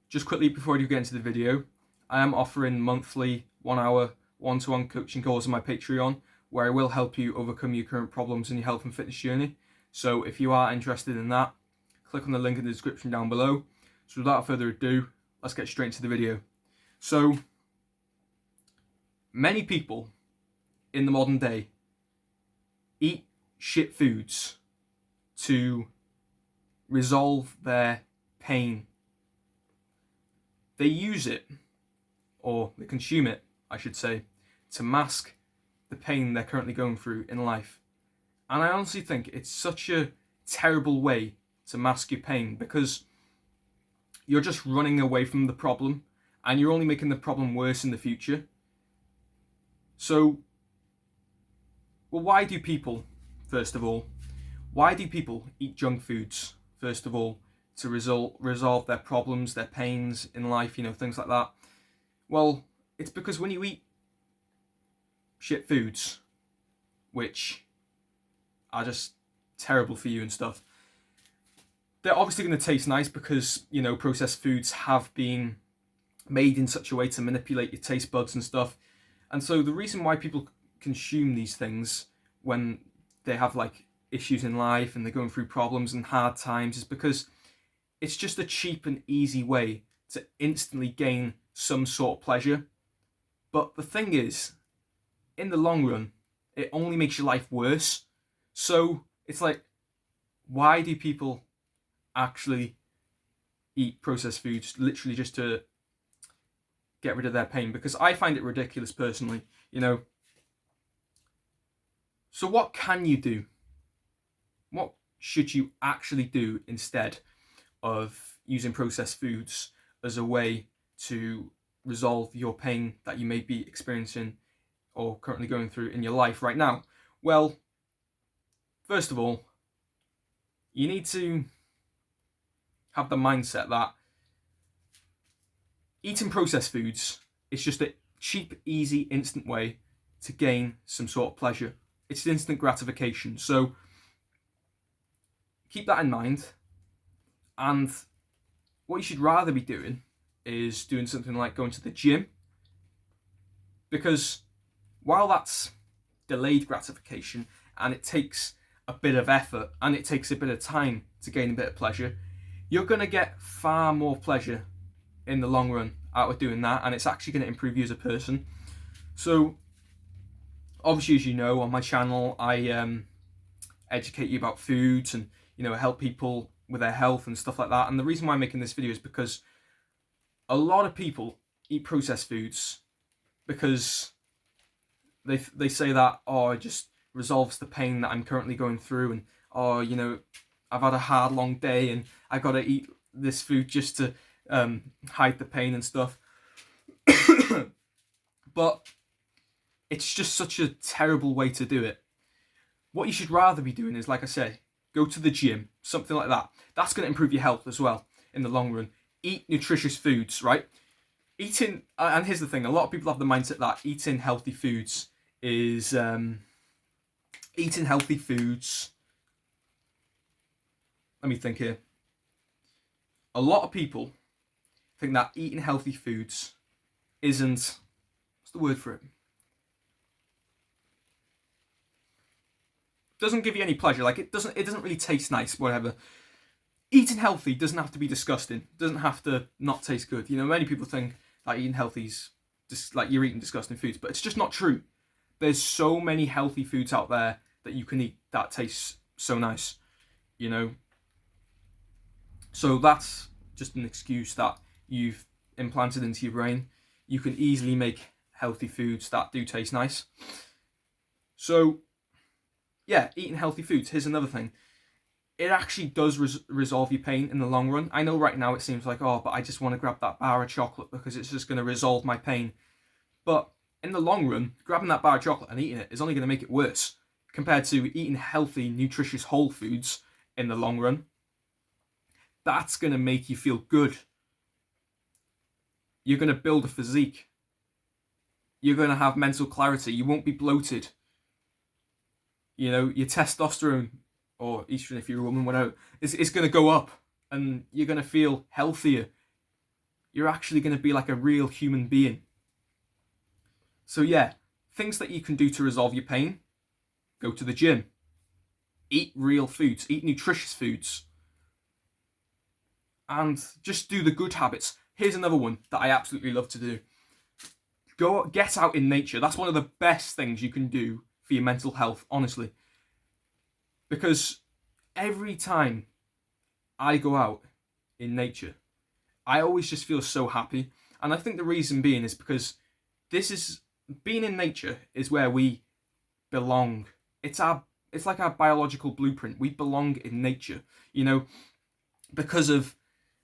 Just quickly before I do get into the video, I am offering monthly 1 hour one-to-one coaching calls on my Patreon, where I will help you overcome your current problems in your health and fitness journey. So if you are interested in that, click on the link in the description down below. So without further ado, let's get straight into the video. So, many people in the modern day eat shit foods to resolve their pain. They use it, or they consume it, I should say, to mask the pain they're currently going through in life. And I honestly think it's such a terrible way to mask your pain, because you're just running away from the problem and you're only making the problem worse in the future. So, why do people, first of all, eat junk foods, first of all, to resolve their problems, their pains in life, things like that? Well, it's because when you eat shit foods, which are just terrible for you and stuff, they're obviously going to taste nice because, processed foods have been made in such a way to manipulate your taste buds and stuff. And so the reason why people consume these things when they have issues in life and they're going through problems and hard times is because it's just a cheap and easy way to instantly gain some sort of pleasure. But the thing is, in the long run, it only makes your life worse. So it's why do people actually eat processed foods literally just to get rid of their pain? Because I find it ridiculous personally, So what can you do? What should you actually do instead of using processed foods as a way to resolve your pain that you may be experiencing or currently going through in your life right now? Well, first of all, you need to have the mindset that eating processed foods is just a cheap, easy, instant way to gain some sort of pleasure. It's instant gratification. So keep that in mind. And what you should rather be doing is doing something like going to the gym. Because while that's delayed gratification and it takes a bit of effort and it takes a bit of time to gain a bit of pleasure, you're going to get far more pleasure in the long run out of doing that, and it's actually going to improve you as a person. So obviously, as you know, on my channel I educate you about foods and help people with their health and stuff like that. And the reason why I'm making this video is because a lot of people eat processed foods because they say that, it just resolves the pain that I'm currently going through, and I've had a hard long day and I gotta eat this food just to hide the pain and stuff. But it's just such a terrible way to do it. What you should rather be doing is, like I say, go to the gym, something like that. That's going to improve your health as well in the long run. Eat nutritious foods, right? And here's the thing, a lot of people have the mindset that eating healthy foods is eating healthy foods. Let me think here. A lot of people think that eating healthy foods isn't, what's the word for it? Doesn't give you any pleasure. It doesn't really taste nice, whatever. Eating healthy doesn't have to be disgusting. It doesn't have to not taste good. Many people think that eating healthy is just you're eating disgusting foods, but it's just not true. There's so many healthy foods out there that you can eat that tastes so nice, So that's just an excuse that you've implanted into your brain. You can easily make healthy foods that do taste nice. So yeah, eating healthy foods. Here's another thing. It actually does resolve your pain in the long run. I know right now it seems like, but I just want to grab that bar of chocolate because it's just going to resolve my pain. But in the long run, grabbing that bar of chocolate and eating it is only going to make it worse compared to eating healthy, nutritious whole foods in the long run. That's going to make you feel good. You're going to build a physique. You're going to have mental clarity. You won't be bloated. Your testosterone, or estrogen if you're a woman, whatever, it's going to go up and you're going to feel healthier. you're actually going to be like a real human being. So yeah, things that you can do to resolve your pain: go to the gym, eat real foods, eat nutritious foods, and just do the good habits. Here's another one that I absolutely love to do. Get out in nature. That's one of the best things you can do for your mental health, honestly. Because every time I go out in nature, I always just feel so happy. And I think the reason being is because being in nature is where we belong. It's like our biological blueprint. We belong in nature. You know, because of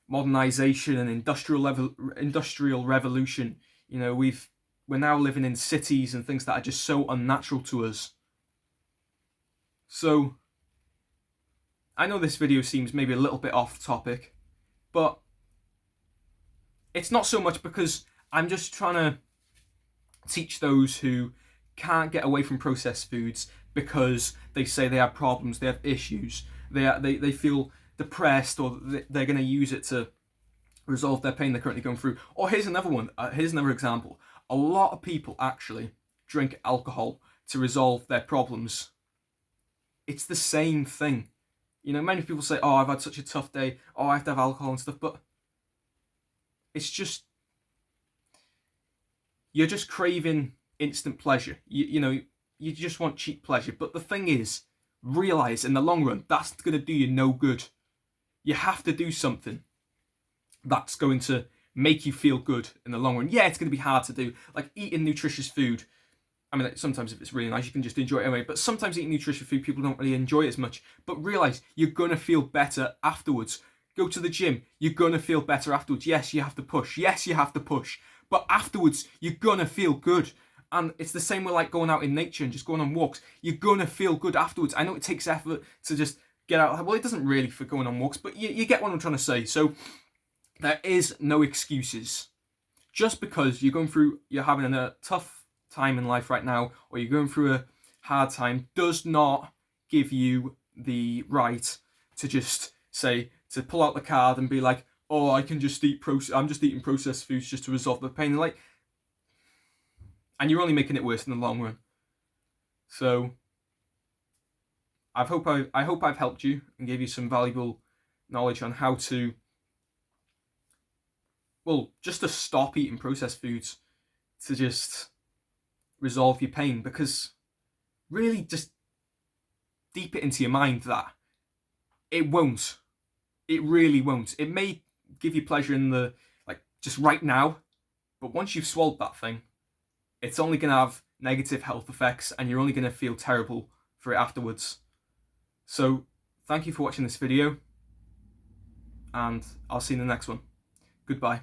modernization and industrial revolution, you know, we're now living in cities and things that are just so unnatural to us. So I know this video seems maybe a little bit off topic, but it's not so much because I'm just trying to teach those who can't get away from processed foods because they say they have problems, they have issues, they feel depressed, or they're going to use it to resolve their pain they're currently going through. Or here's another one. Here's another example. A lot of people actually drink alcohol to resolve their problems. It's the same thing. You know, many people say, "Oh, I've had such a tough day. Oh, I have to have alcohol and stuff," but it's just, you're just craving instant pleasure. You know, you just want cheap pleasure. But the thing is, realize in the long run, that's going to do you no good. You have to do something that's going to make you feel good in the long run. Yeah, it's going to be hard to do, like eating nutritious food. I mean, sometimes if it's really nice, you can just enjoy it anyway. But sometimes eating nutritious food, people don't really enjoy it as much. But realize you're going to feel better afterwards. Go to the gym. You're going to feel better afterwards. Yes, you have to push. Yes, you have to push. But afterwards, you're going to feel good. And it's the same with like going out in nature and just going on walks. You're going to feel good afterwards. I know it takes effort to just get out. Well, it doesn't really for going on walks, but you get what I'm trying to say. So there is no excuses. Just because you're having a tough time in life right now, or you're going through a hard time, does not give you the right to just say, to pull out the card and be like, "Oh, I'm just eating processed foods just to resolve the pain." Like, and you're only making it worse in the long run. So I hope I've helped you and gave you some valuable knowledge on how to, well, just to stop eating processed foods, to just resolve your pain. Because really, just deep it into your mind that it won't. It really won't. It may give you pleasure in the, like, just right now, but once you've swallowed that thing, it's only going to have negative health effects, and you're only going to feel terrible for it afterwards. So thank you for watching this video, and I'll see you in the next one. Goodbye.